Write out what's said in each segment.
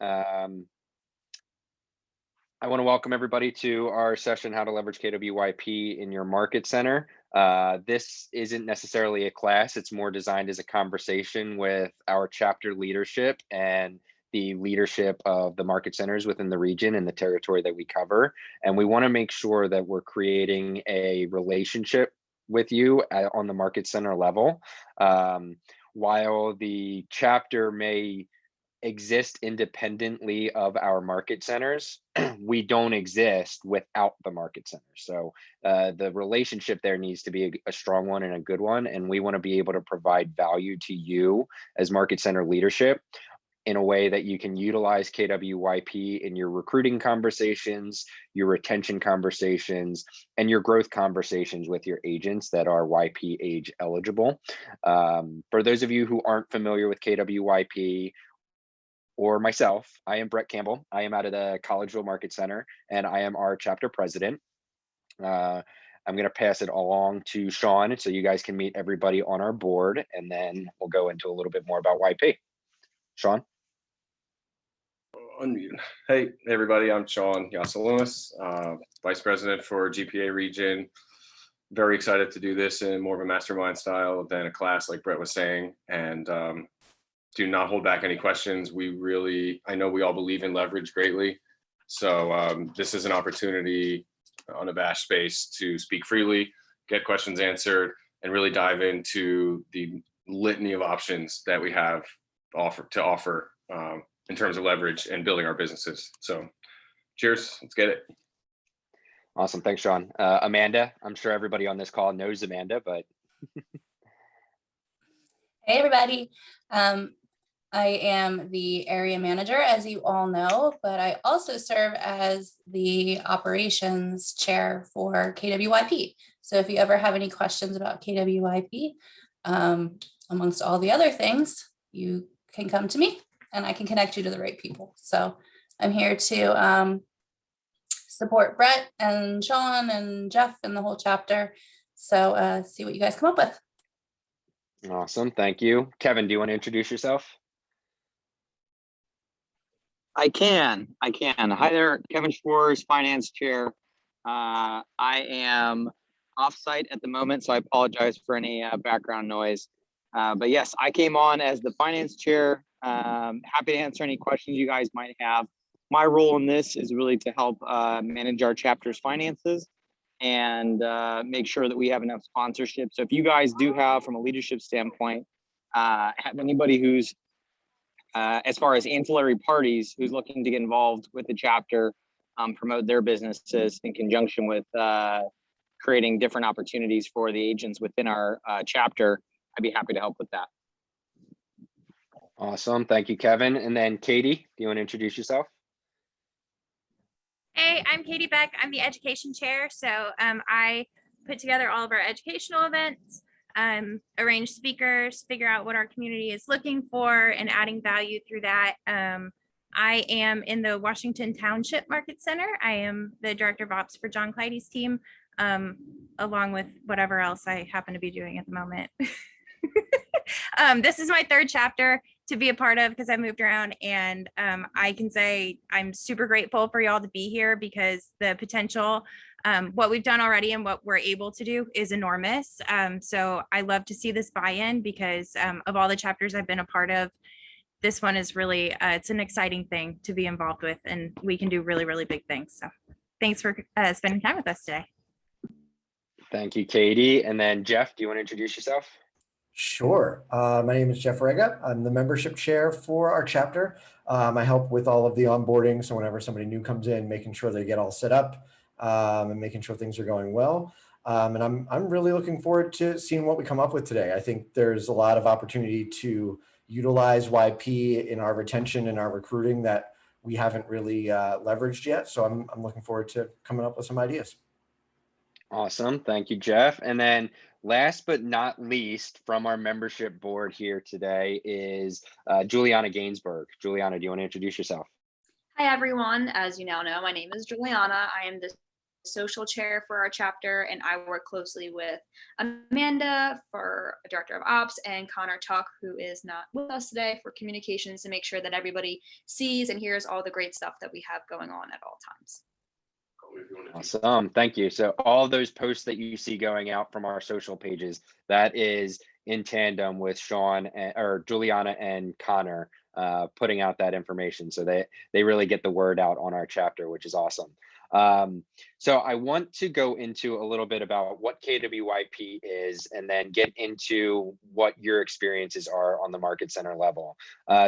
Um, I want to welcome everybody to our session, How to Leverage KWYP in Your Market Center. This isn't necessarily a class, it's more designed as a conversation with our chapter leadership and the leadership of the market centers within the region and the territory that we cover. And we want to make sure that we're creating a relationship with you on the market center level. While the chapter may exist independently of our market centers, we don't exist without the market centers. So the relationship there needs to be a strong one and a good one. And we want to be able to provide value to you as market center leadership in a way that you can utilize KWYP in your recruiting conversations, your retention conversations, and your growth conversations with your agents that are YP age eligible. For those of you who aren't familiar with KWYP, or myself, I am Brett Campbell. I am out of the Collegeville Market Center, and I am our chapter president. I'm going to pass it along to Sean so you guys can meet everybody on our board, and then we'll go into a little bit more about YP. Sean? Unmute. Hey, everybody, I'm Sean Yasalunas, Vice President for GPA Region. Very excited to do this in more of a mastermind style than a class like Brett was saying, and do not hold back any questions. I know we all believe in leverage greatly. So this is an opportunity, unabashed space to speak freely, get questions answered, and really dive into the litany of options that we have to offer in terms of leverage and building our businesses. So cheers, let's get it. Awesome, thanks, Sean. Amanda, I'm sure everybody on this call knows Amanda, but. Hey, everybody. I am the area manager, as you all know, but I also serve as the operations chair for KWYP. So if you ever have any questions about KWYP, amongst all the other things, you can come to me and I can connect you to the right people. So I'm here to support Brett and Sean and Jeff and the whole chapter. So see what you guys come up with. Awesome, thank you. Kevin, do you want to introduce yourself? I can. Hi there, Kevin Schwartz, Finance Chair. I am offsite at the moment, so I apologize for any background noise. But yes, I came on as the Finance Chair. Happy to answer any questions you guys might have. My role in this is really to help manage our chapter's finances and make sure that we have enough sponsorship. So if you guys do have, from a leadership standpoint, have anybody who's as far as ancillary parties who's looking to get involved with the chapter, promote their businesses in conjunction with creating different opportunities for the agents within our chapter, I'd be happy to help with that. Awesome, thank you, Kevin. And then Katie, do you want to introduce yourself? Hey, I'm Katie Beck. I'm the education chair. So I put together all of our educational events, arrange speakers, figure out what our community is looking for, and adding value through that. I am in the Washington Township Market Center. I am the director of ops for John Clyde's team, along with whatever else I happen to be doing at the moment. This is my third chapter to be a part of because I moved around, and I can say I'm super grateful for y'all to be here because the potential, what we've done already and what we're able to do is enormous. So I love to see this buy-in because of all the chapters I've been a part of, this one is really, it's an exciting thing to be involved with, and we can do really, really big things. So thanks for spending time with us today. Thank you, Katie. And then Jeff, do you want to introduce yourself? Sure. My name is Jeff Rega. I'm the membership chair for our chapter. I help with all of the onboarding. So whenever somebody new comes in, making sure they get all set up and making sure things are going well. And I'm really looking forward to seeing what we come up with today. I think there's a lot of opportunity to utilize YP in our retention and our recruiting that we haven't really leveraged yet. So I'm looking forward to coming up with some ideas. Awesome. Thank you, Jeff. And then last but not least from our membership board here today is Juliana Gainsberg. Juliana, do you want to introduce yourself? Hi, everyone. As you now know, my name is Juliana. I am the social chair for our chapter, and I work closely with Amanda for Director of Ops and Connor Tuck, who is not with us today, for communications, to make sure that everybody sees and hears all the great stuff that we have going on at all times. Awesome. Thank you. So all of those posts that you see going out from our social pages, that is in tandem with or Juliana and Connor putting out that information. So they really get the word out on our chapter, which is awesome. So I want to go into a little bit about what KWYP is, and then get into what your experiences are on the market center level.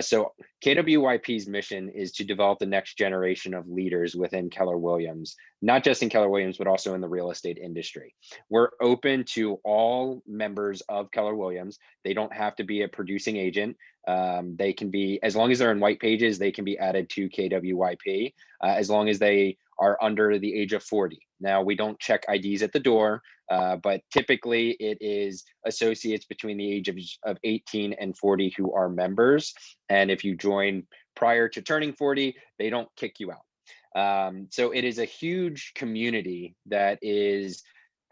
So KWYP's mission is to develop the next generation of leaders within Keller Williams, not just in Keller Williams, but also in the real estate industry. We're open to all members of Keller Williams. They don't have to be a producing agent. They can be, as long as they're in white pages, they can be added to KWYP, as long as they are under the age of 40. Now, we don't check IDs at the door, but typically it is associates between the age of 18 and 40 who are members. And if you join prior to turning 40, they don't kick you out. So it is a huge community that is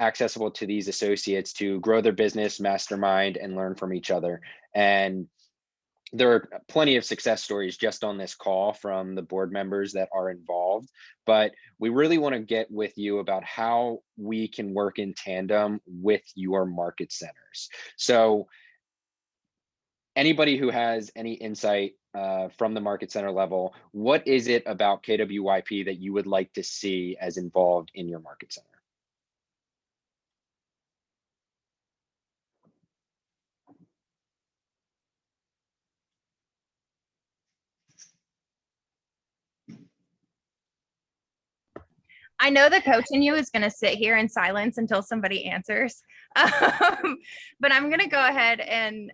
accessible to these associates to grow their business, mastermind, and learn from each other. And there are plenty of success stories just on this call from the board members that are involved, but we really want to get with you about how we can work in tandem with your market centers. So anybody who has any insight from the market center level, what is it about KWYP that you would like to see as involved in your market center? I know the coach in you is going to sit here in silence until somebody answers. But I'm going to go ahead and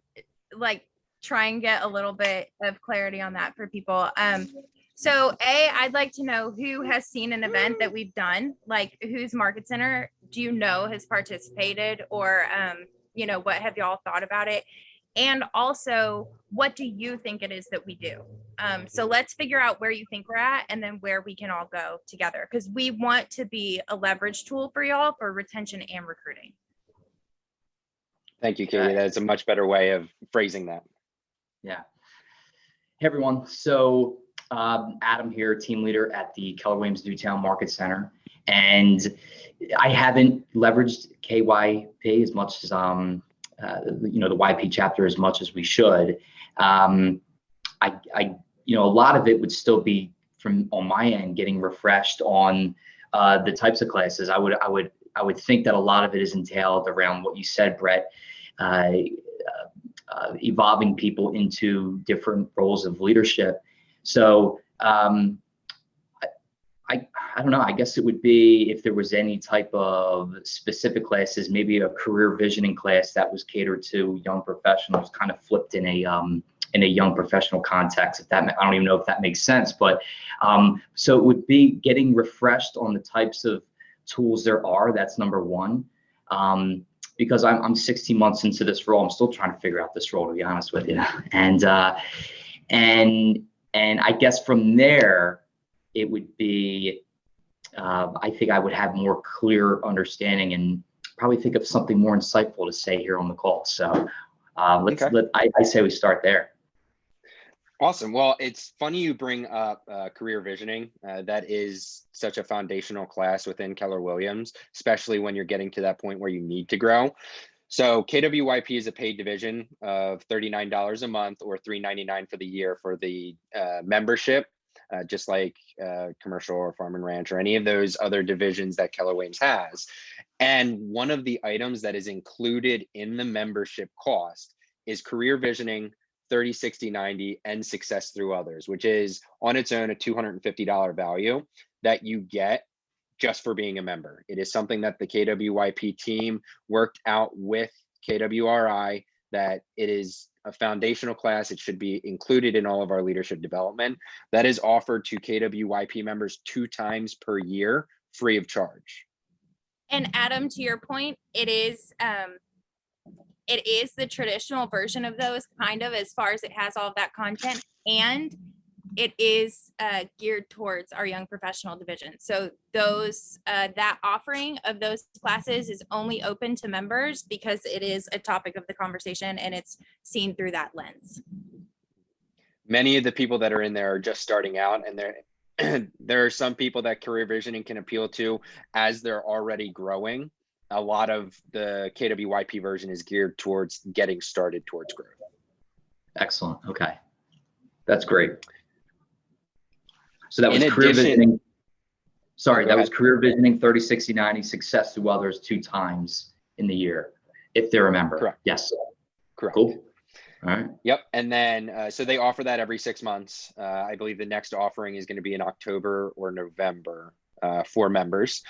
try and get a little bit of clarity on that for people. So I'd like to know who has seen an event that we've done, like whose market center do you know has participated, or, what have y'all thought about it? And also, what do you think it is that we do? So let's figure out where you think we're at, and then where we can all go together, because we want to be a leverage tool for y'all for retention and recruiting. Thank you, Katie. That's a much better way of phrasing that. Yeah. Hey, everyone. So Adam here, team leader at the Keller Williams Newtown Market Center. And I haven't leveraged KYP as much as, the YP chapter as much as we should. A lot of it would still be from on my end getting refreshed on the types of classes. I would think that a lot of it is entailed around what you said, Brett, evolving people into different roles of leadership. So I don't know, I guess it would be if there was any type of specific classes, maybe a career visioning class that was catered to young professionals, kind of flipped in a young professional context. If that, I don't even know if that makes sense, but so it would be getting refreshed on the types of tools there are. That's number one. Because I'm 16 months into this role, I'm still trying to figure out this role, to be honest with you. And I guess from there, it would be, I think I would have more clear understanding and probably think of something more insightful to say here on the call. So I say we start there. Awesome. Well, it's funny you bring up career visioning. That is such a foundational class within Keller Williams, especially when you're getting to that point where you need to grow. So KWYP is a paid division of $39 a month or $3.99 for the year for the membership, just like commercial or farm and ranch or any of those other divisions that Keller Williams has. And one of the items that is included in the membership cost is career visioning, 30, 60, 90, and success through others, which is on its own a $250 value that you get just for being a member. It is something that the KWYP team worked out with KWRI, that it is a foundational class. It should be included in all of our leadership development. That is offered to KWYP members 2 times per year, free of charge. And Adam, to your point, it is the traditional version of those, kind of, as far as it has all of that content. And it is geared towards our young professional division. So those that offering of those classes is only open to members because it is a topic of the conversation and it's seen through that lens. Many of the people that are in there are just starting out, and there are some people that career visioning can appeal to as they're already growing. A lot of the KWYP version is geared towards getting started towards growth. Excellent. Okay. That's great. So that was In career addition- visioning. Sorry, Go that was ahead. career visioning 30, 60, 90, success to others 2 times in the year, if they're a member. Correct. Yes. Correct. Cool. All right. Yep. And then, so they offer that every 6 months. I believe the next offering is going to be in October or November for members.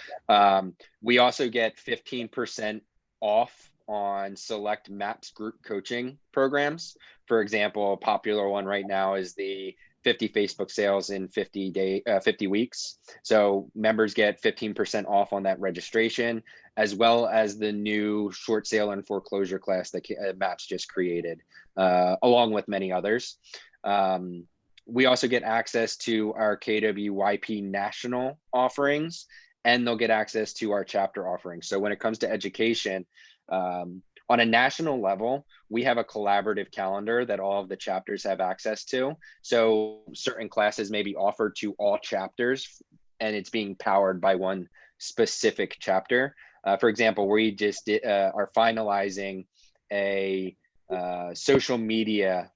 We also get 15% off on select MAPS group coaching programs. For example, a popular one right now is the 50 Facebook sales in 50 weeks. So members get 15% off on that registration, as well as the new short sale and foreclosure class that MAPS just created, along with many others. We also get access to our KWYP national offerings, and they'll get access to our chapter offerings. So when it comes to education, on a national level, we have a collaborative calendar that all of the chapters have access to. So certain classes may be offered to all chapters, and it's being powered by one specific chapter. For example, we just are finalizing a social media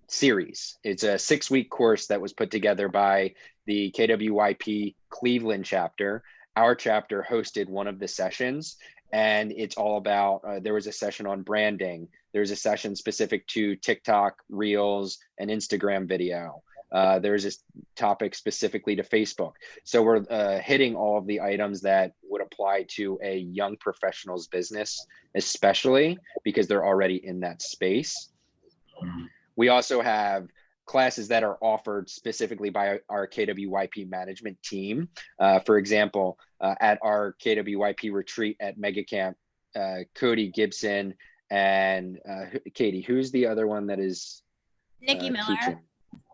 series. It's a 6-week course that was put together by the KWYP Cleveland chapter. Our chapter hosted one of the sessions, and it's all about, there was a session on branding. There's a session specific to TikTok, Reels, and Instagram video. There's this topic specifically to Facebook. So we're hitting all of the items that would apply to a young professional's business, especially because they're already in that space. We also have classes that are offered specifically by our KWYP management team. For example, at our KWYP retreat at Mega Camp, Cody Gibson and Katie, who's the other one that is Nikki Miller. teaching?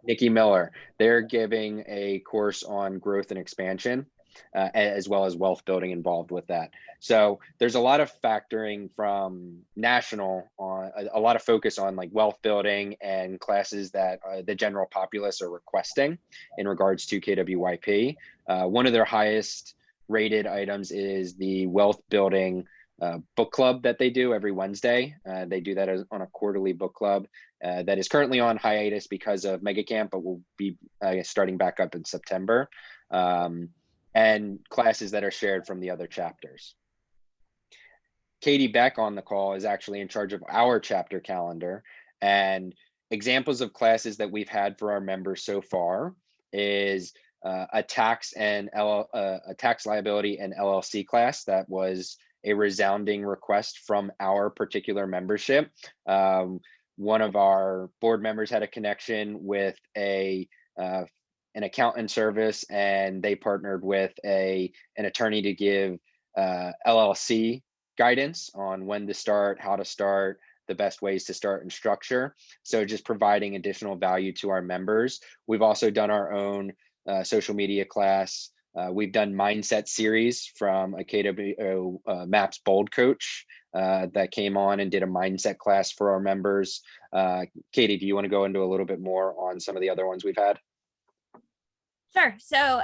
Nikki Miller. They're giving a course on growth and expansion, as well as wealth building involved with that. So there's a lot of factoring from national on a lot of focus on like wealth building and classes that the general populace are requesting in regards to KWYP. One of their highest rated items is the wealth building book club that they do every Wednesday. They do that on a quarterly book club that is currently on hiatus because of Mega Camp, but will be starting back up in September. And classes that are shared from the other chapters. Katie Beck on the call is actually in charge of our chapter calendar, and examples of classes that we've had for our members so far is a tax liability and LLC class that was a resounding request from our particular membership. One of our board members had a connection with an accountant service, and they partnered with an attorney to give LLC guidance on when to start, how to start, the best ways to start and structure. So just providing additional value to our members. We've also done our own social media class. We've done mindset series from a KW MAPS Bold coach that came on and did a mindset class for our members. Katie, do you want to go into a little bit more on some of the other ones we've had? Sure. So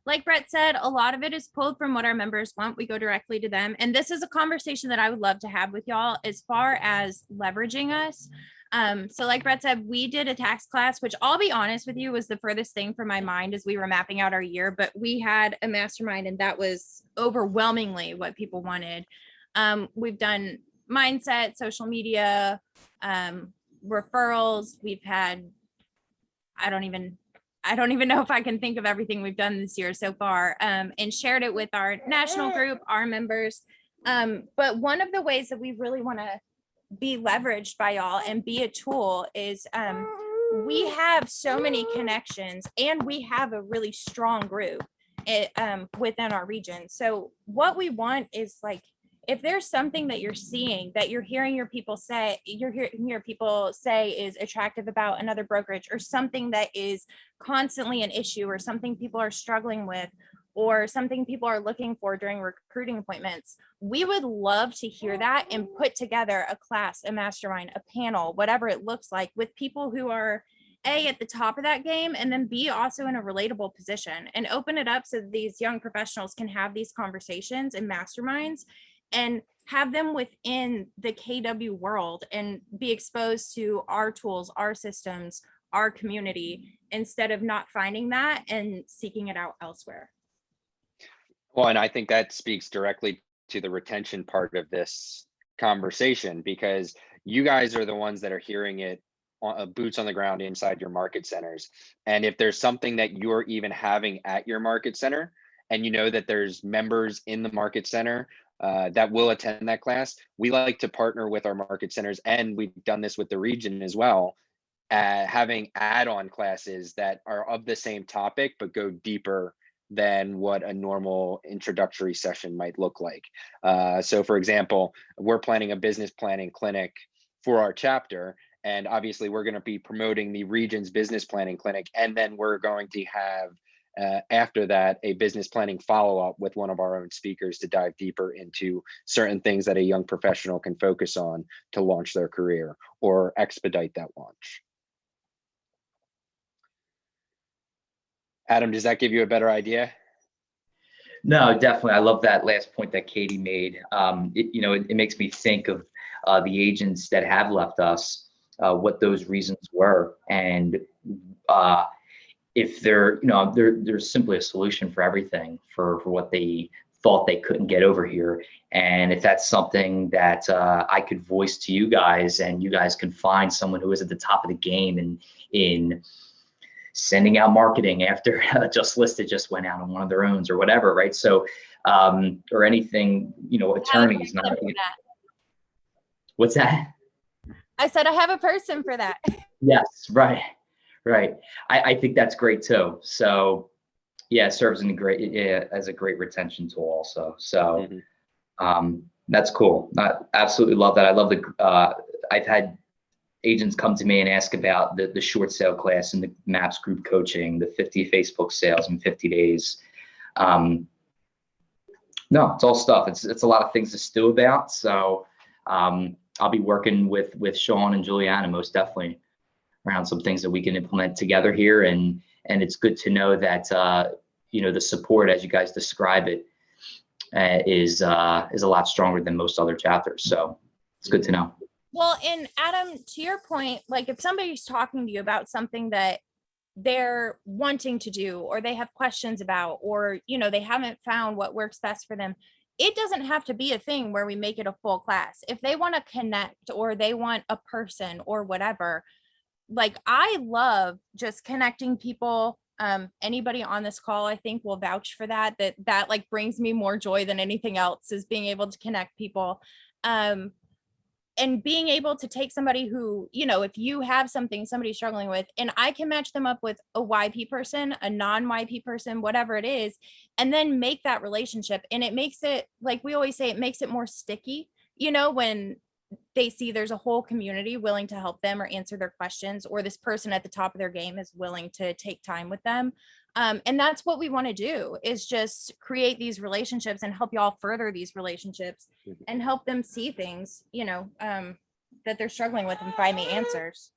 like Brett said, a lot of it is pulled from what our members want. We go directly to them. And this is a conversation that I would love to have with y'all as far as leveraging us. So like Brett said, we did a tax class, which I'll be honest with you was the furthest thing from my mind as we were mapping out our year, but we had a mastermind and that was overwhelmingly what people wanted. We've done mindset, social media, referrals. We've had, I don't even know if I can think of everything we've done this year so far, and shared it with our national group, our members. But one of the ways that we really want to be leveraged by y'all and be a tool is we have so many connections and we have a really strong group within our region. So what we want is like if there's something that you're seeing that you're hearing your people say, you're hearing your people say is attractive about another brokerage, or something that is constantly an issue, or something people are struggling with, or something people are looking for during recruiting appointments, we would love to hear that and put together a class, a mastermind, a panel, whatever it looks like, with people who are A, at the top of that game, and then B, also in a relatable position, and open it up so that these young professionals can have these conversations and masterminds and have them within the KW world and be exposed to our tools, our systems, our community, instead of not finding that and seeking it out elsewhere. Well, and I think that speaks directly to the retention part of this conversation, because you guys are the ones that are hearing it boots on the ground inside your market centers. And if there's something that you're even having at your market center, and you know that there's members in the market center that will attend that class, we like to partner with our market centers, and we've done this with the region as well, having add-on classes that are of the same topic but go deeper than what a normal introductory session might look like. So for example, we're planning a business planning clinic for our chapter, and obviously we're going to be promoting the region's business planning clinic, and then we're going to have after that a business planning follow-up with one of our own speakers to dive deeper into certain things that a young professional can focus on to launch their career or expedite that launch. Adam, does that give you a better idea? No, definitely. I love that last point that Katie made. It makes me think of the agents that have left us, what those reasons were, and if there's simply a solution for everything for what they thought they couldn't get over here. And if that's something that I could voice to you guys, and you guys can find someone who is at the top of the game in sending out marketing after Just Listed just went out on one of their own or whatever, right? So, or anything, attorneys. What's that? I said I have a person for that. Yes, right. I think that's great too. So, yeah, it serves as a great retention tool also. So, that's cool. I absolutely love that. I love I've had agents come to me and ask about the short sale class and the MAPS group coaching, the 50 Facebook sales in 50 days. No, it's all stuff. It's a lot of things to stew about. So I'll be working with Sean and Juliana most definitely around some things that we can implement together here. And it's good to know that, the support, as you guys describe it, is a lot stronger than most other chapters. So it's good to know. Well, and Adam, to your point, like if somebody's talking to you about something that they're wanting to do, or they have questions about, or, they haven't found what works best for them, it doesn't have to be a thing where we make it a full class. If they want to connect, or they want a person or whatever, like I love just connecting people. Anybody on this call, I think, will vouch for that like brings me more joy than anything else, is being able to connect people. And being able to take somebody who, if you have something somebody's struggling with, and I can match them up with a YP person, a non-YP person, whatever it is, and then make that relationship. And it makes it, like we always say, it makes it more sticky, when they see there's a whole community willing to help them or answer their questions, or this person at the top of their game is willing to take time with them. And that's what we want to do, is just create these relationships and help y'all further these relationships and help them see things, that they're struggling with, and find the answers.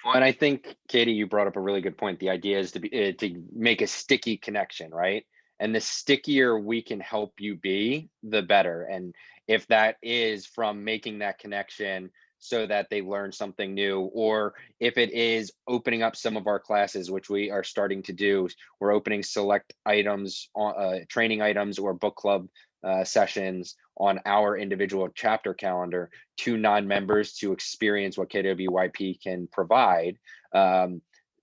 Well, and I think, Katie, you brought up a really good point. The idea is to make a sticky connection, right? And the stickier we can help you be, the better. And if that is from making that connection so that they learn something new, or if it is opening up some of our classes, which we are starting to do, we're opening select items, training items or book club sessions on our individual chapter calendar to non-members to experience what KWYP can provide,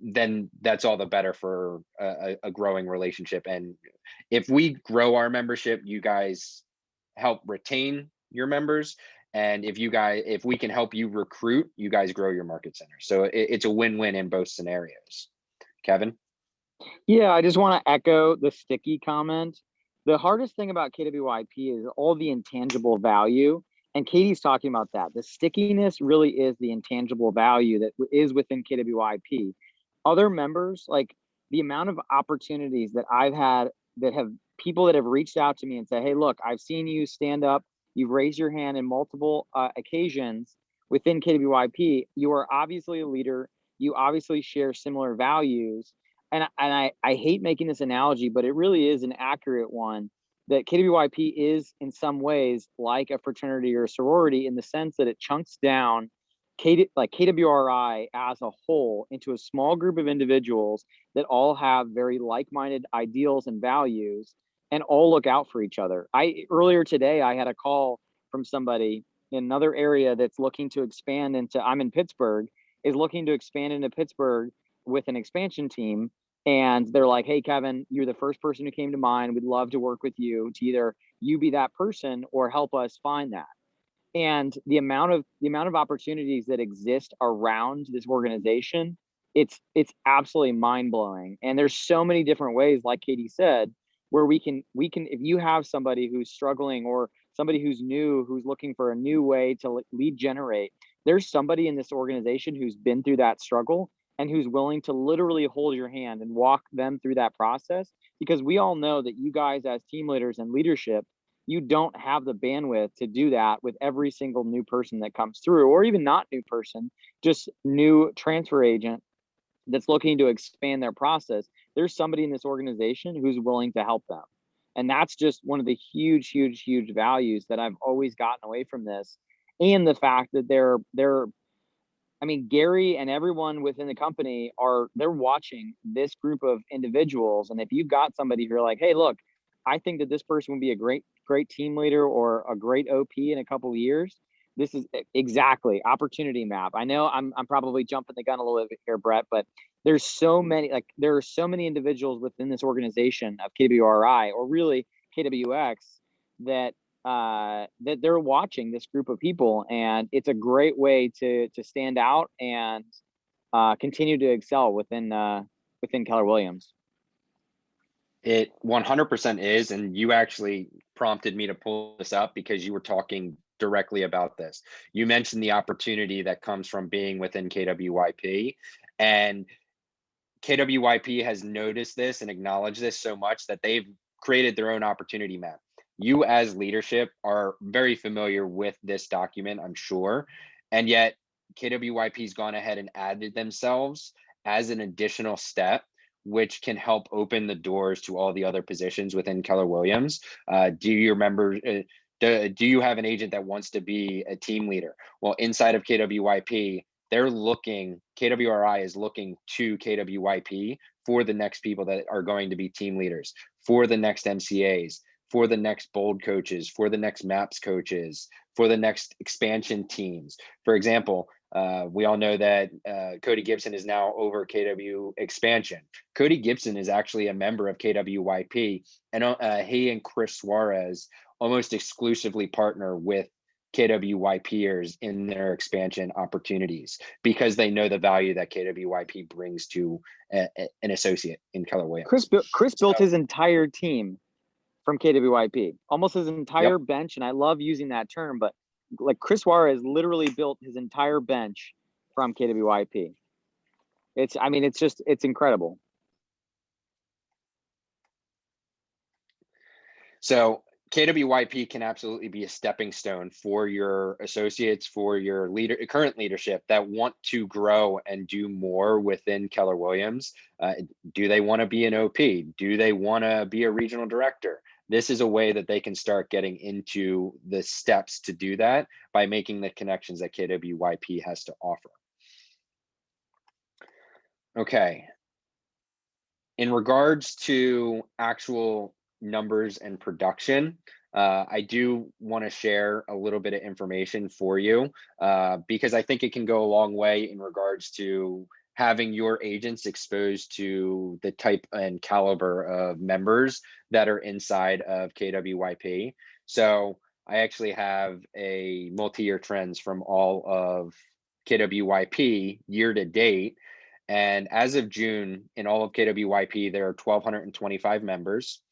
then that's all the better for a growing relationship. And if we grow our membership, you guys help retain your members. And if we can help you recruit, you guys grow your market center. So it's a win-win in both scenarios. Kevin? Yeah, I just want to echo the sticky comment. the hardest thing about KWYP is all the intangible value. And Katie's talking about that. The stickiness really is the intangible value that is within KWYP. Other members, like the amount of opportunities that I've had that have people that have reached out to me and said, hey, look, I've seen you stand up. You've raised your hand in multiple occasions within KWYP. You are obviously a leader. You obviously share similar values. And I hate making this analogy, but it really is an accurate one, that KWYP is in some ways like a fraternity or a sorority in the sense that it chunks down like KWRI as a whole into a small group of individuals that all have very like-minded ideals and values and all look out for each other. Earlier today, I had a call from somebody in another area that's looking to expand into, I'm in Pittsburgh, is looking to expand into Pittsburgh with an expansion team. And they're like, hey, Kevin, you're the first person who came to mind. We'd love to work with you to either you be that person or help us find that. And the amount of opportunities that exist around this organization, it's absolutely mind-blowing. And there's so many different ways, like Katie said, where we can, if you have somebody who's struggling or somebody who's new, who's looking for a new way to lead generate, there's somebody in this organization who's been through that struggle and who's willing to literally hold your hand and walk them through that process. Because we all know that you guys as team leaders and leadership, you don't have the bandwidth to do that with every single new person that comes through, or even not new person, just new transfer agent that's looking to expand their process. There's somebody in this organization who's willing to help them. And that's just one of the huge, huge, huge values that I've always gotten away from this. And the fact that I mean, Gary and everyone within the company they're watching this group of individuals. And if you've got somebody who are like, hey, look, I think that this person would be a great team leader or a great OP in a couple of years, this is exactly opportunity map. I know I'm probably jumping the gun a little bit here, Brett, but there are so many individuals within this organization of KWRI or really KWX that that they're watching this group of people, and it's a great way to stand out and continue to excel within Keller Williams. It 100% is, and you actually prompted me to pull this up because you were talking directly about this. You mentioned the opportunity that comes from being within KWYP, and KWYP has noticed this and acknowledged this so much that they've created their own opportunity map. You as leadership are very familiar with this document, I'm sure, and yet KWYP's gone ahead and added themselves as an additional step, which can help open the doors to all the other positions within Keller Williams. Do you remember, do you have an agent that wants to be a team leader? Well, inside of KWYP, KWRI is looking to KWYP for the next people that are going to be team leaders, for the next MCAs, for the next bold coaches, for the next MAPS coaches, for the next expansion teams. For example, we all know that Cody Gibson is now over KW expansion. Cody Gibson is actually a member of KWYP, and he and Chris Suarez almost exclusively partner with KWYPers in their expansion opportunities because they know the value that KWYP brings to an associate in Keller Williams. Chris built his entire team from KWYP, almost his entire bench. And I love using that term, but like Chris Suarez literally built his entire bench from KWYP. It's incredible. So KWYP can absolutely be a stepping stone for your associates, for your current leadership that want to grow and do more within Keller Williams. Do they want to be an OP? Do they want to be a regional director? This is a way that they can start getting into the steps to do that by making the connections that KWYP has to offer. Okay. In regards to actual numbers and production, I do want to share a little bit of information for you because I think it can go a long way in regards to having your agents exposed to the type and caliber of members that are inside of KWYP. So I actually have a multi-year trends from all of KWYP year to date. And as of June, in all of KWYP, there are 1,225 members.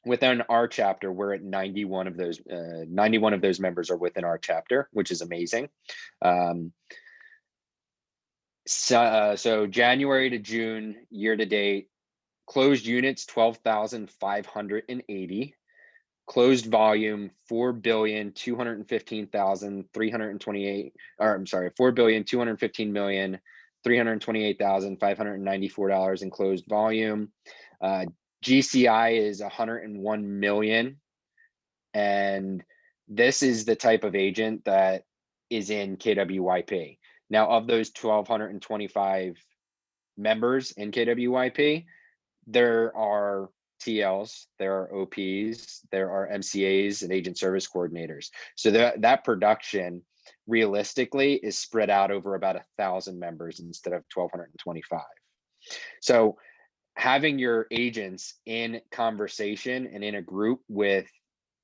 Within our chapter, we're at 91 of those. 91 of those members are within our chapter, which is amazing. So January to June, year to date, closed units 12,580. Closed volume 4,215,328, or I'm sorry, 4,215,328,594 in closed volume. GCI is 101 million. And this is the type of agent that is in KWYP. Now, of those 1,225 members in KWYP, there are TLs, there are OPs, there are MCAs and agent service coordinators. So that production realistically is spread out over about 1,000 members instead of 1,225. So having your agents in conversation and in a group with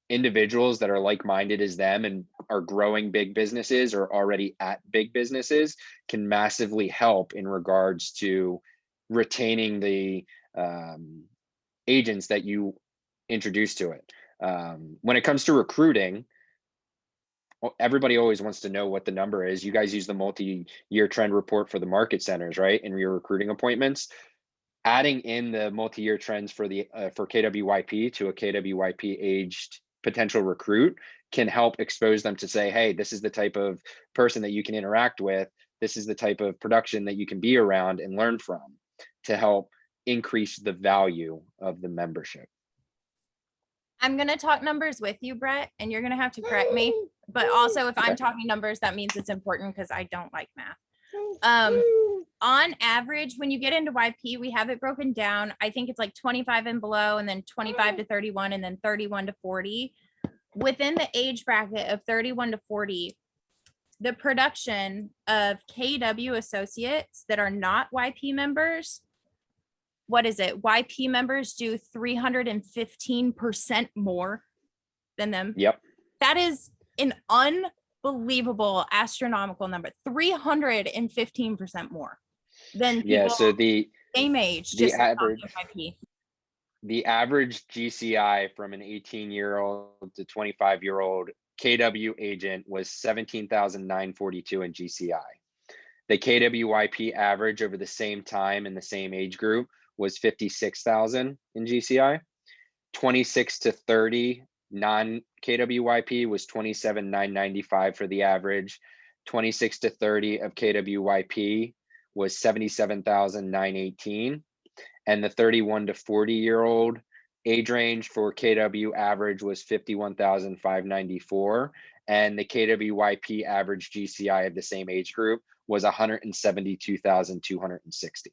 individuals that are like-minded as them and are growing big businesses or already at big businesses can massively help in regards to retaining the agents that you introduce to it. When it comes to recruiting, everybody always wants to know what the number is. You guys use the multi-year trend report for the market centers, right? In your recruiting appointments. Adding in the multi-year trends for the for KWYP to a KWYP aged potential recruit can help expose them to say, hey, this is the type of person that you can interact with. This is the type of production that you can be around and learn from to help increase the value of the membership. I'm going to talk numbers with you, Brett, and you're going to have to correct me. But also, if I'm Okay. talking numbers, that means it's important because I don't like math. On average, when you get into YP, we have it broken down. I think it's like 25 and below, and then 25 to 31, and then 31 to 40. Within the age bracket of 31 to 40, the production of KW associates that are not YP members, what is it? YP members do 315% more than them. Yep. That is an unbelievable astronomical number. 315% more than people Yeah. So the same age. the Just not average YP. the average GCI from an 18-year-old to 25-year-old KW agent was 17,942 in GCI. The KWYP average over the same time in the same age group was 56,000 in GCI. 26 to 30 non-KWYP was 27,995 for the average. 26 to 30 of KWYP was 77,918. And the 31 to 40-year-old age range for KW average was 51,594. And the KWYP average GCI of the same age group was 172,260.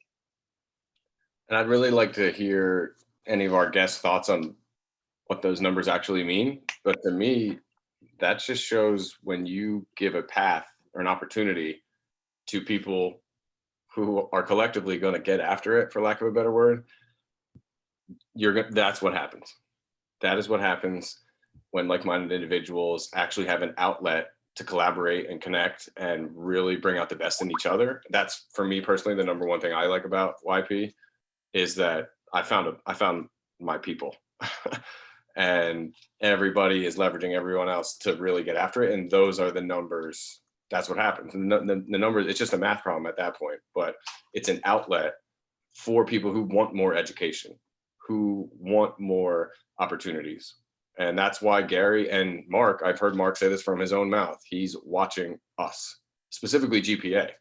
And I'd really like to hear any of our guests' thoughts on what those numbers actually mean. But to me, that just shows when you give a path or an opportunity to people who are collectively going to get after it, for lack of a better word, that's what happens. That is what happens when like-minded individuals actually have an outlet to collaborate and connect and really bring out the best in each other. That's, for me personally, the number one thing I like about YP is that I found my people. And everybody is leveraging everyone else to really get after it. And those are the numbers. That's what happens. And the numbers, it's just a math problem at that point, but it's an outlet for people who want more education, who want more opportunities. And that's why Gary and Mark, I've heard Mark say this from his own mouth, he's watching us, specifically GPA,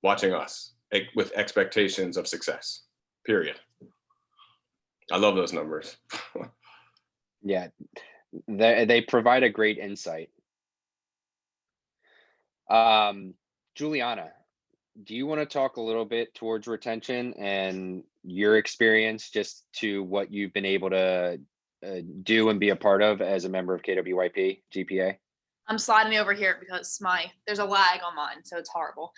watching us with expectations of success, period. I love those numbers. Yeah, they provide a great insight. Juliana, do you want to talk a little bit towards retention and your experience just to what you've been able to do and be a part of as a member of KWYP GPA? I'm sliding over here because there's a lag on mine, so it's horrible.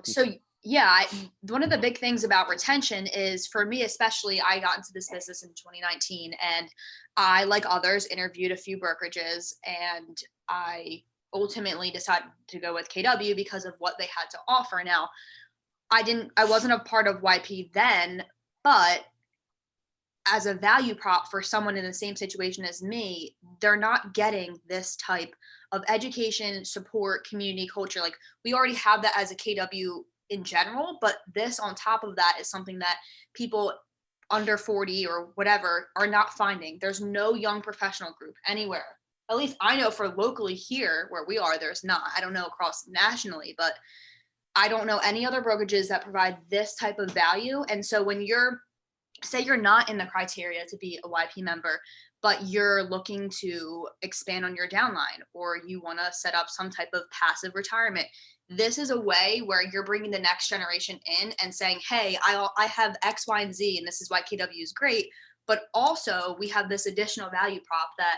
So yeah, one of the big things about retention is, for me especially, I got into this business in 2019, and I, like others, interviewed a few brokerages, and I ultimately decided to go with KW because of what they had to offer. Now, I wasn't a part of YP then, but as a value prop for someone in the same situation as me, they're not getting this type of education, support, community culture. Like, we already have that as a KW in general, but this on top of that is something that people under 40 or whatever are not finding. There's no young professional group anywhere. At least I know for locally here where we are, there's not. I don't know across nationally, but I don't know any other brokerages that provide this type of value. And so when say you're not in the criteria to be a YP member, but you're looking to expand on your downline, or you want to set up some type of passive retirement, this is a way where you're bringing the next generation in and saying, hey, I have X, Y, and Z, and this is why KW is great. But also we have this additional value prop that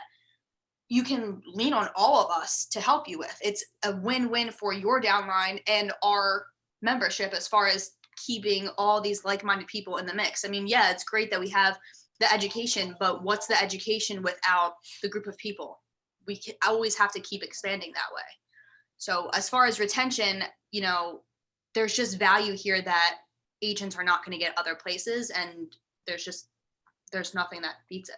you can lean on all of us to help you with. It's a win-win for your downline and our membership as far as keeping all these like-minded people in the mix. I mean, yeah, it's great that we have the education, but what's the education without the group of people? We can always have to keep expanding that way. So as far as retention, you know, there's just value here that agents are not going to get other places, and there's nothing that beats it.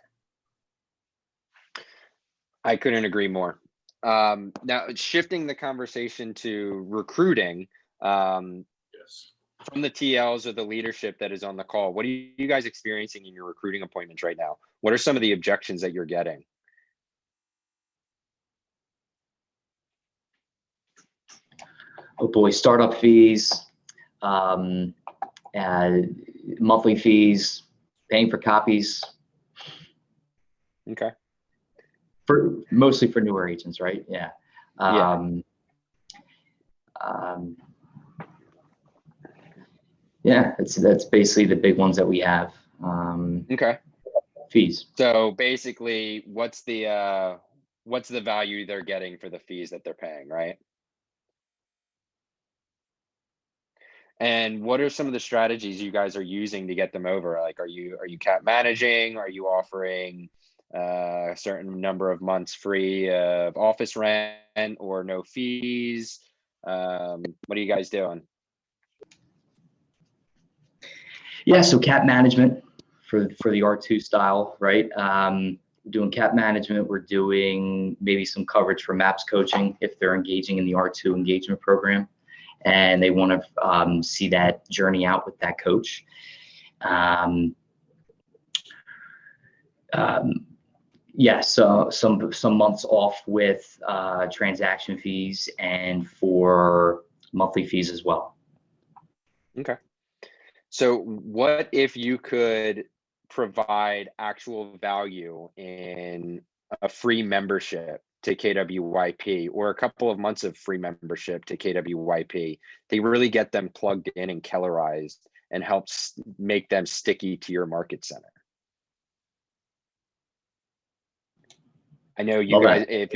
I couldn't agree more. Now, shifting the conversation to recruiting, Yes. from the TLs or the leadership that is on the call, what are you guys experiencing in your recruiting appointments right now? What are some of the objections that you're getting? Oh boy, startup fees, monthly fees, paying for copies, Okay. mostly for newer agents, right? Yeah. Yeah, that's basically the big ones that we have. Okay. Fees. So basically, what's the value they're getting for the fees that they're paying, right? And what are some of the strategies you guys are using to get them over? Like, are you cap managing? Are you offering a certain number of months free of office rent or no fees? What are you guys doing? Yeah, so cap management for the R2 style, right? Doing cap management. We're doing maybe some coverage for MAPS coaching if they're engaging in the R2 engagement program and they want to see that journey out with that coach. Yeah, so some months off with transaction fees and for monthly fees as well. Okay. So what if you could provide actual value in a free membership to KWYP or a couple of months of free membership to KWYP? They really get them plugged in and Kellerized and helps make them sticky to your market center. I know you guys, if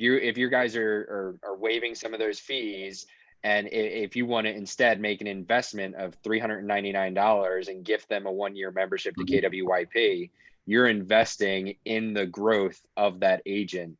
you guys are waiving some of those fees, and if you want to instead make an investment of $399 and gift them a 1-year membership to KWYP, you're investing in the growth of that agent,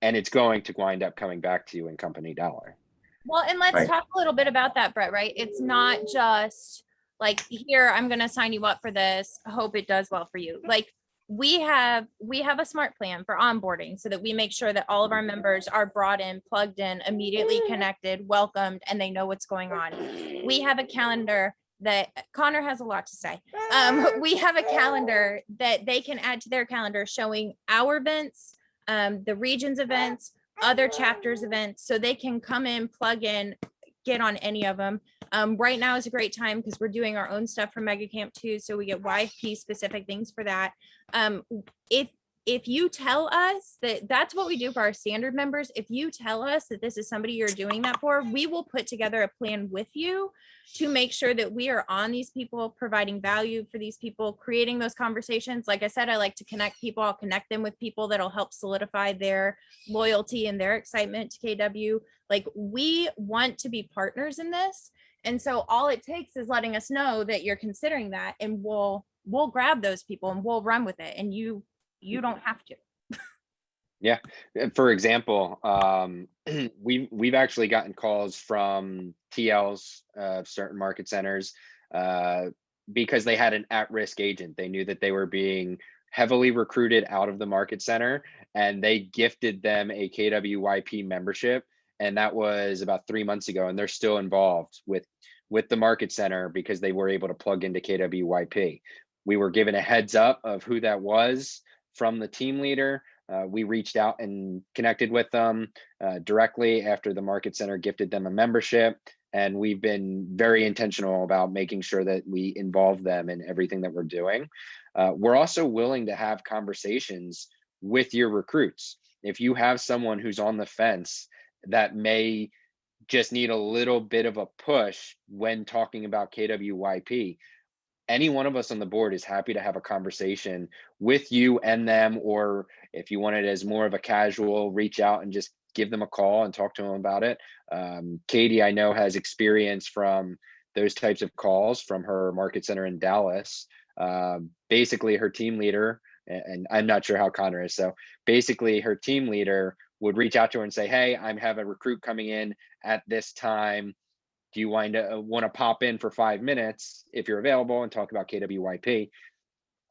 and it's going to wind up coming back to you in company dollar. Well, and let's talk a little bit about that, Brett, right? It's not just like, here, I'm going to sign you up for this, hope it does well for you. Like, we have a smart plan for onboarding so that we make sure that all of our members are brought in, plugged in, immediately connected, welcomed, and they know what's going on. We have a calendar that Connor has a lot to say. We have a calendar that they can add to their calendar showing our events, the region's events, other chapters events, so they can come in, plug in, get on any of them. Right now is a great time because we're doing our own stuff for Mega Camp too, so we get YP specific things for that. If you tell us that that's what we do for our standard members, if you tell us that this is somebody you're doing that for, we will put together a plan with you to make sure that we are on these people, providing value for these people, creating those conversations. Like I said, I like to connect people. I'll connect them with people that'll help solidify their loyalty and their excitement to KW. Like, we want to be partners in this. And so all it takes is letting us know that you're considering that, and we'll grab those people and we'll run with it. And you don't have to. Yeah. For example, we've actually gotten calls from TLs of certain market centers because they had an at-risk agent. They knew that they were being heavily recruited out of the market center, and they gifted them a KWYP membership. And that was about 3 months ago, and they're still involved with the market center because they were able to plug into KWYP. We were given a heads up of who that was from the team leader. We reached out and connected with them directly after the market center gifted them a membership. And we've been very intentional about making sure that we involve them in everything that we're doing. We're also willing to have conversations with your recruits. If you have someone who's on the fence that may just need a little bit of a push when talking about KWYP, any one of us on the board is happy to have a conversation with you and them, or if you want it as more of a casual, reach out and just give them a call and talk to them about it. Katie, I know, has experience from those types of calls from her market center in Dallas. Basically, her team leader, and I'm not sure how Connor is, so basically her team leader would reach out to her and say, hey, I have a recruit coming in at this time. Do you want to pop in for 5 minutes if you're available and talk about KWYP?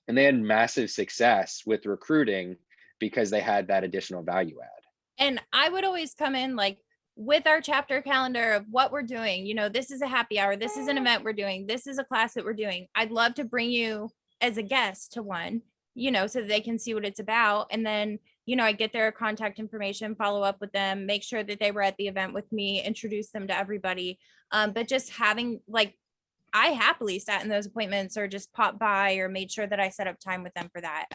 And they had massive success with recruiting because they had that additional value add. And I would always come in like with our chapter calendar of what we're doing. You know, this is a happy hour. This is an event we're doing. This is a class that we're doing. I'd love to bring you as a guest to one, you know, so that they can see what it's about. And then, you know, I get their contact information, follow up with them, make sure that they were at the event with me, introduce them to everybody. But just having, like, I happily sat in those appointments or just popped by or made sure that I set up time with them for that.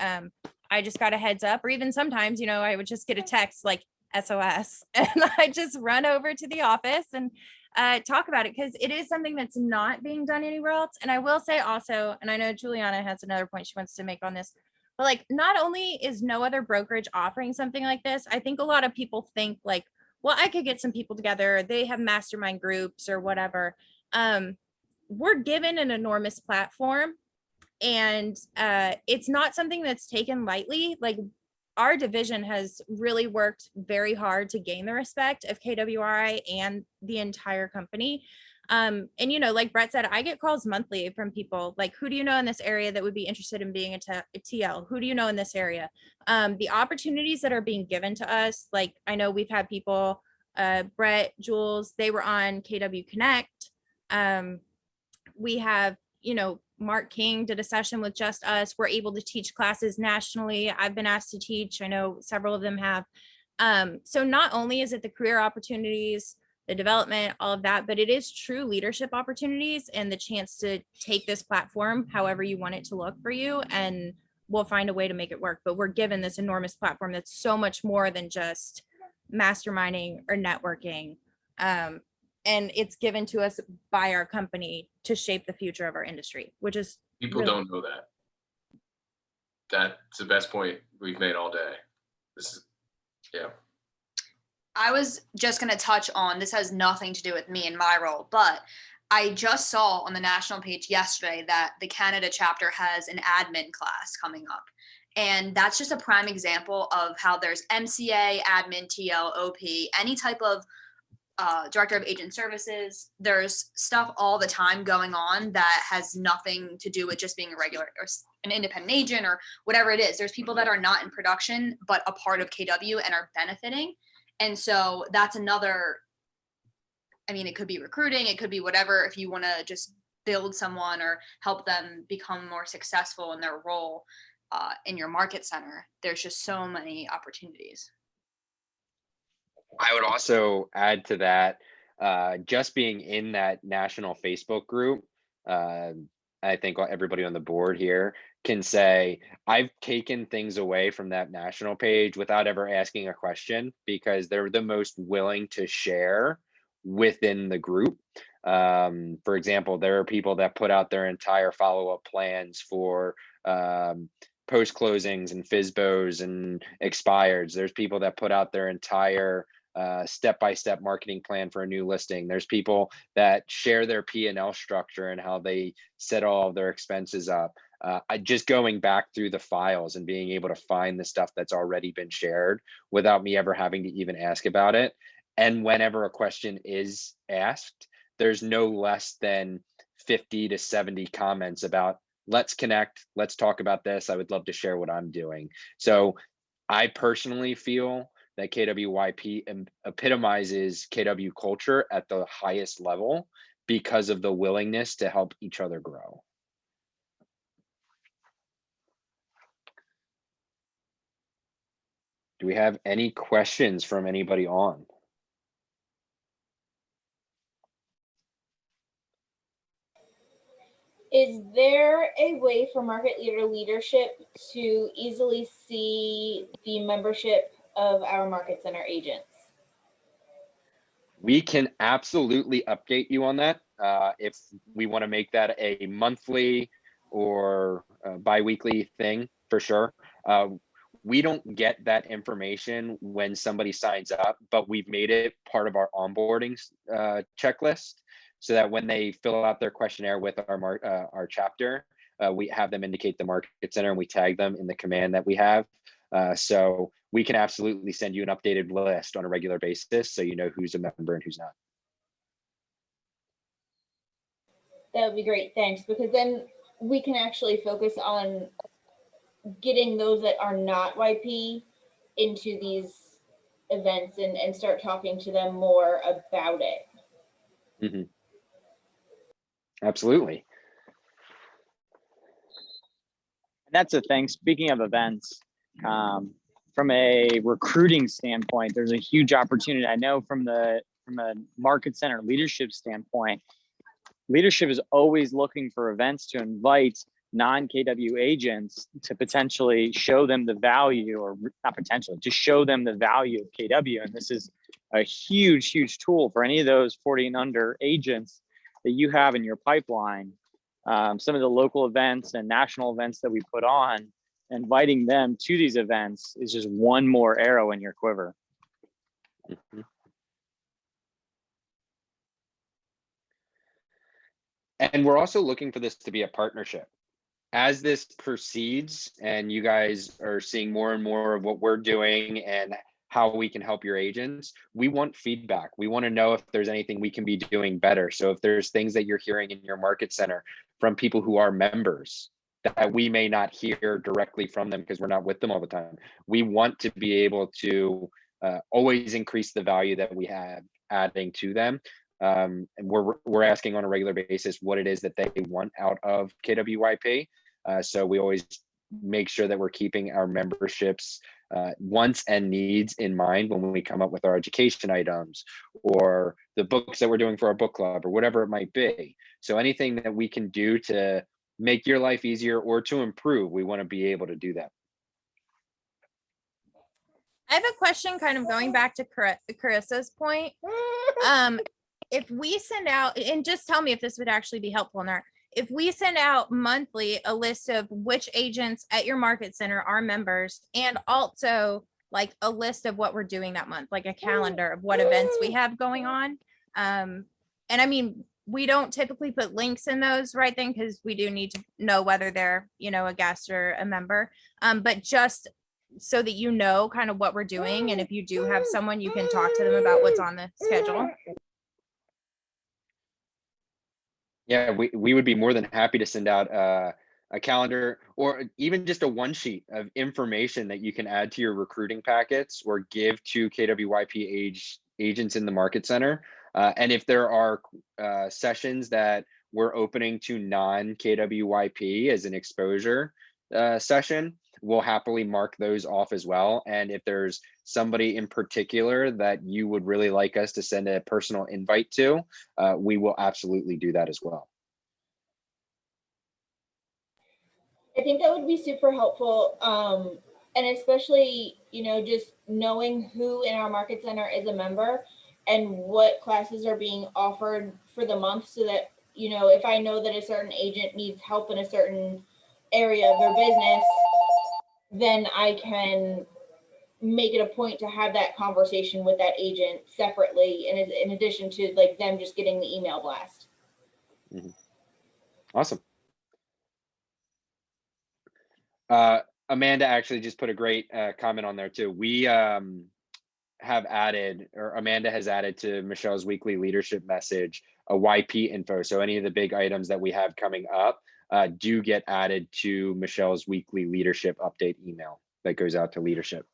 I just got a heads up, or even sometimes, you know, I would just get a text like SOS and I just run over to the office and talk about it, because it is something that's not being done anywhere else. And I will say also, and I know Juliana has another point she wants to make on this, but like, not only is no other brokerage offering something like this, I think a lot of people think like, well, I could get some people together, they have mastermind groups or whatever. We're given an enormous platform, and it's not something that's taken lightly. Like, our division has really worked very hard to gain the respect of KWRI and the entire company. And, you know, like Brett said, I get calls monthly from people like, who do you know in this area that would be interested in being a TL? Who do you know in this area? The opportunities that are being given to us, like, I know we've had people, Brett, Jules, they were on KW Connect. We have, you know, Mark King did a session with just us. We're able to teach classes nationally. I've been asked to teach. I know several of them have. So not only is it the career opportunities, the development, all of that, but it is true leadership opportunities and the chance to take this platform however you want it to look for you, and we'll find a way to make it work. But we're given this enormous platform that's so much more than just masterminding or networking. And it's given to us by our company to shape the future of our industry, which is People really- don't know that. That's the best point we've made all day. This is, yeah. I was just going to touch on, this has nothing to do with me and my role, but I just saw on the national page yesterday that the Canada chapter has an admin class coming up. And that's just a prime example of how there's MCA, admin, TL, OP, any type of director of agent services. There's stuff all the time going on that has nothing to do with just being a regular or an independent agent or whatever it is. There's people that are not in production, but a part of KW and are benefiting. And so that's another, I mean, it could be recruiting, it could be whatever. If you want to just build someone or help them become more successful in their role in your market center, there's just so many opportunities. I would also add to that, just being in that national Facebook group, I think everybody on the board here can say, I've taken things away from that national page without ever asking a question, because they're the most willing to share within the group. For example, there are people that put out their entire follow-up plans for post closings and FSBOs and expireds. There's people that put out their entire step-by-step marketing plan for a new listing. There's people that share their P&L structure and how they set all of their expenses up. Just going back through the files and being able to find the stuff that's already been shared without me ever having to even ask about it. And whenever a question is asked, there's no less than 50 to 70 comments about let's connect, let's talk about this. I would love to share what I'm doing. So I personally feel that KWYP epitomizes KW culture at the highest level because of the willingness to help each other grow. Do we have any questions from anybody on? Is there a way for market leader leadership to easily see the membership of our market center agents? We can absolutely update you on that. If we want to make that a monthly or bi-weekly thing, for sure. We don't get that information when somebody signs up, but we've made it part of our onboarding checklist, so that when they fill out their questionnaire with our chapter, we have them indicate the market center and we tag them in the command that we have. So we can absolutely send you an updated list on a regular basis, so you know who's a member and who's not. That would be great, thanks, because then we can actually focus on getting those that are not YP into these events and start talking to them more about it. Mm-hmm. Absolutely. That's the thing. Speaking of events, from a recruiting standpoint, there's a huge opportunity. I know from a market center leadership standpoint, leadership is always looking for events to invite non-KW agents to potentially show them the value, or not potentially, to show them the value of KW. And this is a huge, huge tool for any of those 40 and under agents that you have in your pipeline. Some of the local events and national events that we put on, inviting them to these events is just one more arrow in your quiver. Mm-hmm. And we're also looking for this to be a partnership. As this proceeds and you guys are seeing more and more of what we're doing and how we can help your agents, we want feedback. We want to know if there's anything we can be doing better. So if there's things that you're hearing in your market center from people who are members that we may not hear directly from them because we're not with them all the time, we want to be able to always increase the value that we have adding to them. And we're asking on a regular basis what it is that they want out of KWYP. So we always make sure that we're keeping our memberships wants and needs in mind when we come up with our education items or the books that we're doing for our book club or whatever it might be. So anything that we can do to make your life easier or to improve, we want to be able to do that. I have a question kind of going back to Carissa's point. If we send out, and just tell me if this would actually be helpful, Nart, if we send out monthly a list of which agents at your market center are members, and also like a list of what we're doing that month, like a calendar of what events we have going on. And I mean, we don't typically put links in those right then, because we do need to know whether they're, you know, a guest or a member. But just so that you know kind of what we're doing, and if you do have someone, you can talk to them about what's on the schedule. Yeah, we would be more than happy to send out a calendar or even just a one sheet of information that you can add to your recruiting packets or give to KWYP agents in the market center. And if there are sessions that we're opening to non-KWYP as an exposure session, we'll happily mark those off as well. And if there's somebody in particular that you would really like us to send a personal invite to, we will absolutely do that as well. I think that would be super helpful. And especially, you know, just knowing who in our market center is a member and what classes are being offered for the month, so that, you know, if I know that a certain agent needs help in a certain area of their business, then I can make it a point to have that conversation with that agent separately, in addition to like them just getting the email blast. Mm-hmm. Awesome. Amanda actually just put a great comment on there too. We have added, or Amanda has added to Michelle's weekly leadership message, a YP info. So any of the big items that we have coming up do get added to Michelle's weekly leadership update email that goes out to leadership.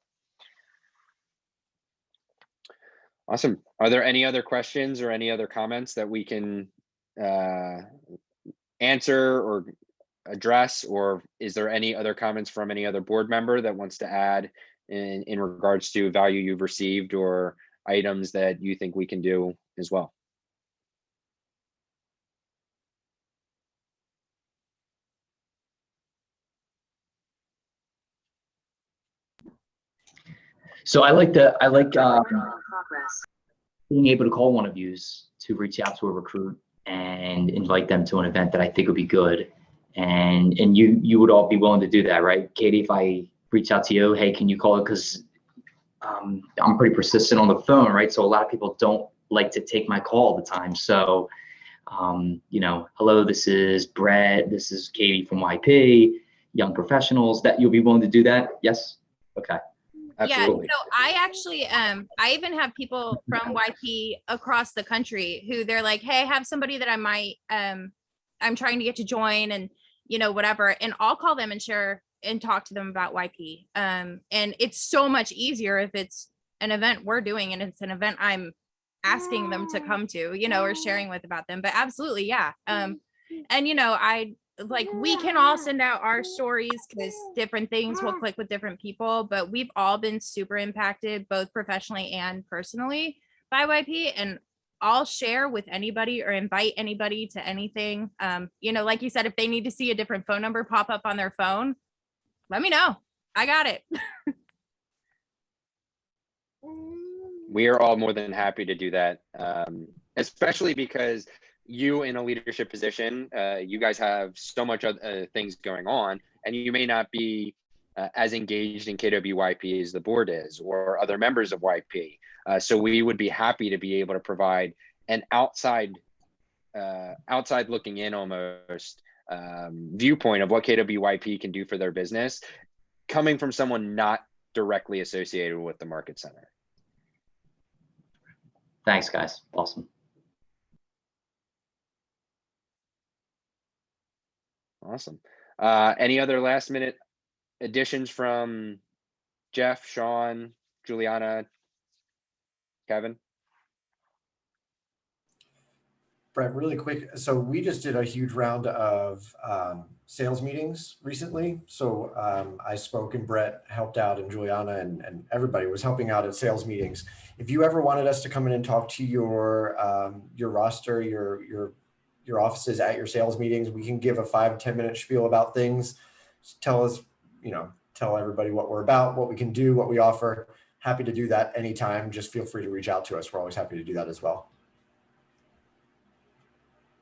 Awesome. Are there any other questions or any other comments that we can answer or address, or is there any other comments from any other board member that wants to add in regards to value you've received or items that you think we can do as well? So I like being able to call one of yous to reach out to a recruit and invite them to an event that I think would be good. And you would all be willing to do that, right? Katie, if I reach out to you, hey, can you call it? Because I'm pretty persistent on the phone, right? So a lot of people don't like to take my call all the time. So, you know, hello, this is Brett. This is Katie from YP, Young Professionals. That you'll be willing to do that? Yes? Okay. Absolutely. Yeah, so I actually, I even have people from YP across the country who they're like, hey, I have somebody that I might, I'm trying to get to join and, you know, whatever. And I'll call them and share and talk to them about YP. And it's so much easier if it's an event we're doing and it's an event I'm asking them to come to, you know, or sharing with about them. But absolutely, yeah. And, you know, we can all send out our stories because different things will click with different people, but we've all been super impacted both professionally and personally by YP, and I'll share with anybody or invite anybody to anything. You know, like you said, if they need to see a different phone number pop up on their phone, let me know. I got it. We are all more than happy to do that, especially because you in a leadership position, you guys have so much other things going on, and you may not be as engaged in KWYP as the board is or other members of YP. So we would be happy to be able to provide an outside looking in almost viewpoint of what KWYP can do for their business, coming from someone not directly associated with the Market Center. Thanks, guys. Awesome. Awesome. Any other last minute additions from Jeff, Sean, Juliana, Kevin? Brett, really quick. So we just did a huge round of sales meetings recently. So I spoke and Brett helped out, and Juliana and everybody was helping out at sales meetings. If you ever wanted us to come in and talk to your roster, your offices at your sales meetings, we can give a 5-10 minute spiel about things. Just tell us, you know, tell everybody what we're about, what we can do, what we offer. Happy to do that anytime. Just feel free to reach out to us. We're always happy to do that as well.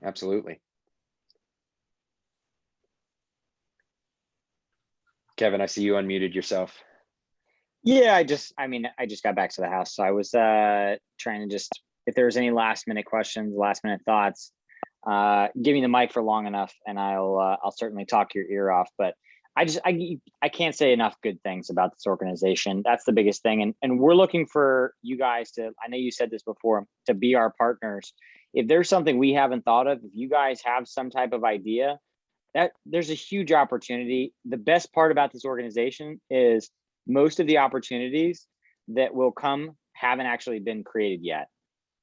Absolutely. Kevin, I see you unmuted yourself. Yeah, I just got back to the house. So I was trying to just, if there was any last minute questions, last minute thoughts, give me the mic for long enough and I'll certainly talk your ear off. But I can't say enough good things about this organization. That's the biggest thing. And we're looking for you guys to, I know you said this before, to be our partners. If there's something we haven't thought of, if you guys have some type of idea, that there's a huge opportunity. The best part about this organization is most of the opportunities that will come haven't actually been created yet.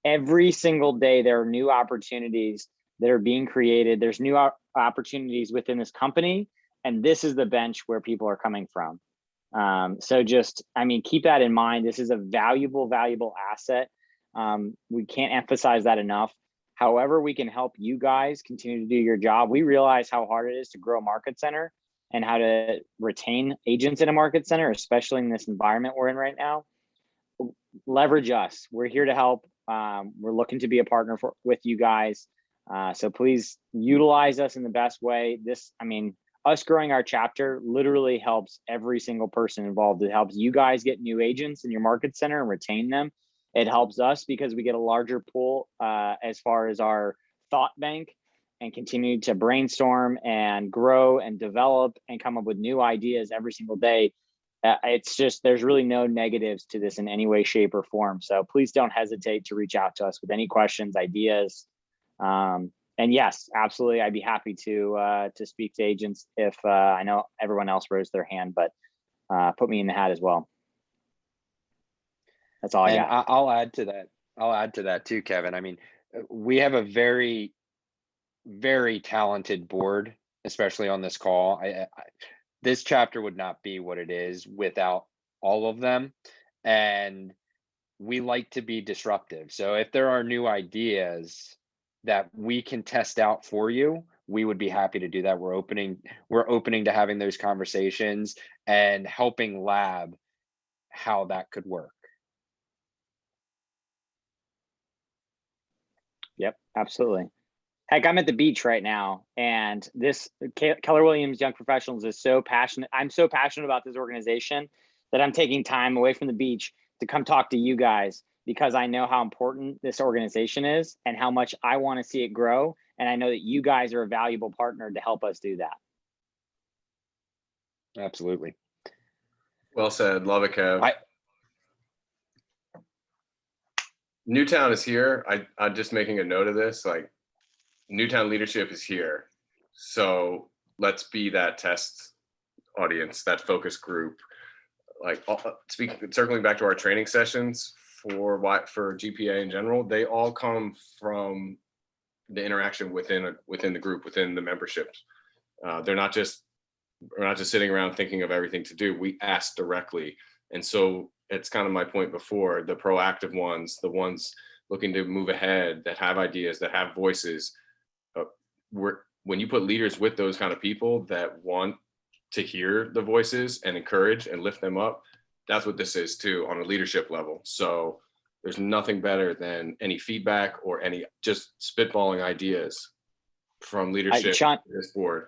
Every single day, there are new opportunities that are being created. There's new opportunities within this company, and this is the bench where people are coming from. So just, I mean, keep that in mind. This is a valuable asset. We can't emphasize that enough. However, we can help you guys continue to do your job. We realize how hard it is to grow a market center and how to retain agents in a market center, especially in this environment we're in right now. Leverage us. We're here to help. We're looking to be a partner with you guys. So please utilize us in the best way. Us growing our chapter literally helps every single person involved. It helps you guys get new agents in your market center and retain them. It helps us because we get a larger pool as far as our thought bank and continue to brainstorm and grow and develop and come up with new ideas every single day. It's just, there's really no negatives to this in any way, shape, or form. So please don't hesitate to reach out to us with any questions, ideas, And yes, absolutely, I'd be happy to speak to agents if I know everyone else rose their hand, but put me in the hat as well. That's all I And got. I'll add to that. I'll add to that too, Kevin. I mean, we have a very, very talented board, especially on this call. This chapter would not be what it is without all of them. And we like to be disruptive. So if there are new ideas that we can test out for you, we would be happy to do that. We're opening to having those conversations and helping lab how that could work. Yep, absolutely. Heck, I'm at the beach right now, and this Keller Williams Young Professionals is so passionate. I'm so passionate about this organization that I'm taking time away from the beach to come talk to you guys, because I know how important this organization is and how much I want to see it grow. And I know that you guys are a valuable partner to help us do that. Absolutely. Well said. Love it, Kev. Newtown is here. I'm just making a note of this. Like, Newtown leadership is here. So let's be that test audience, that focus group. Like, circling back to our training sessions for GPA in general, they all come from the interaction within the group, within the memberships. We're not just sitting around thinking of everything to do. We ask directly. And so it's kind of my point before, the proactive ones, the ones looking to move ahead, that have ideas, that have voices. When you put leaders with those kind of people that want to hear the voices and encourage and lift them up, that's what this is too, on a leadership level. So there's nothing better than any feedback or any just spitballing ideas from leadership Sean, to this board.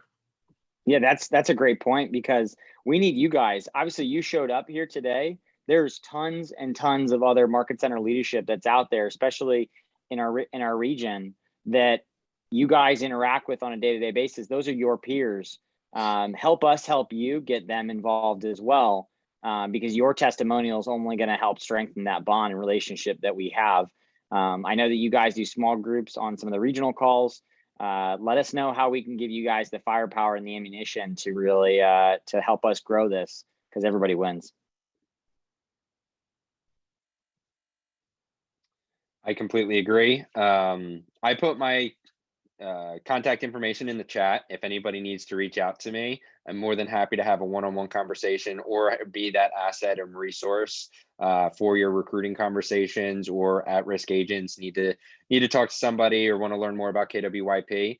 Yeah, that's a great point, because we need you guys. Obviously, you showed up here today. There's tons and tons of other market center leadership that's out there, especially in our region, that you guys interact with on a day-to-day basis. Those are your peers. Help us help you get them involved as well, because your testimonial is only going to help strengthen that bond and relationship that we have. I know that you guys do small groups on some of the regional calls. Let us know how we can give you guys the firepower and the ammunition to really to help us grow this, because everybody wins. I completely agree. I put my contact information in the chat. If anybody needs to reach out to me, I'm more than happy to have a one-on-one conversation or be that asset and resource for your recruiting conversations, or at-risk agents need to talk to somebody or want to learn more about KWYP.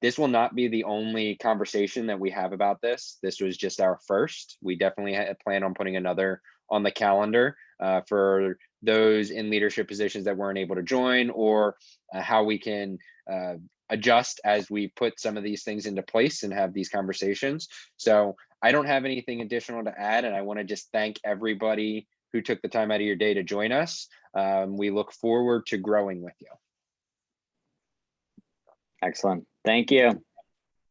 This will not be the only conversation that we have about this. This was just our first. We definitely plan on putting another on the calendar for those in leadership positions that weren't able to join, or how we can adjust as we put some of these things into place and have these conversations. So I don't have anything additional to add, and I want to just thank everybody who took the time out of your day to join us. We look forward to growing with you. Excellent. Thank you.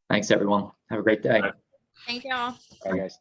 Thanks, everyone. Have a great day. Thank you all. Bye, guys.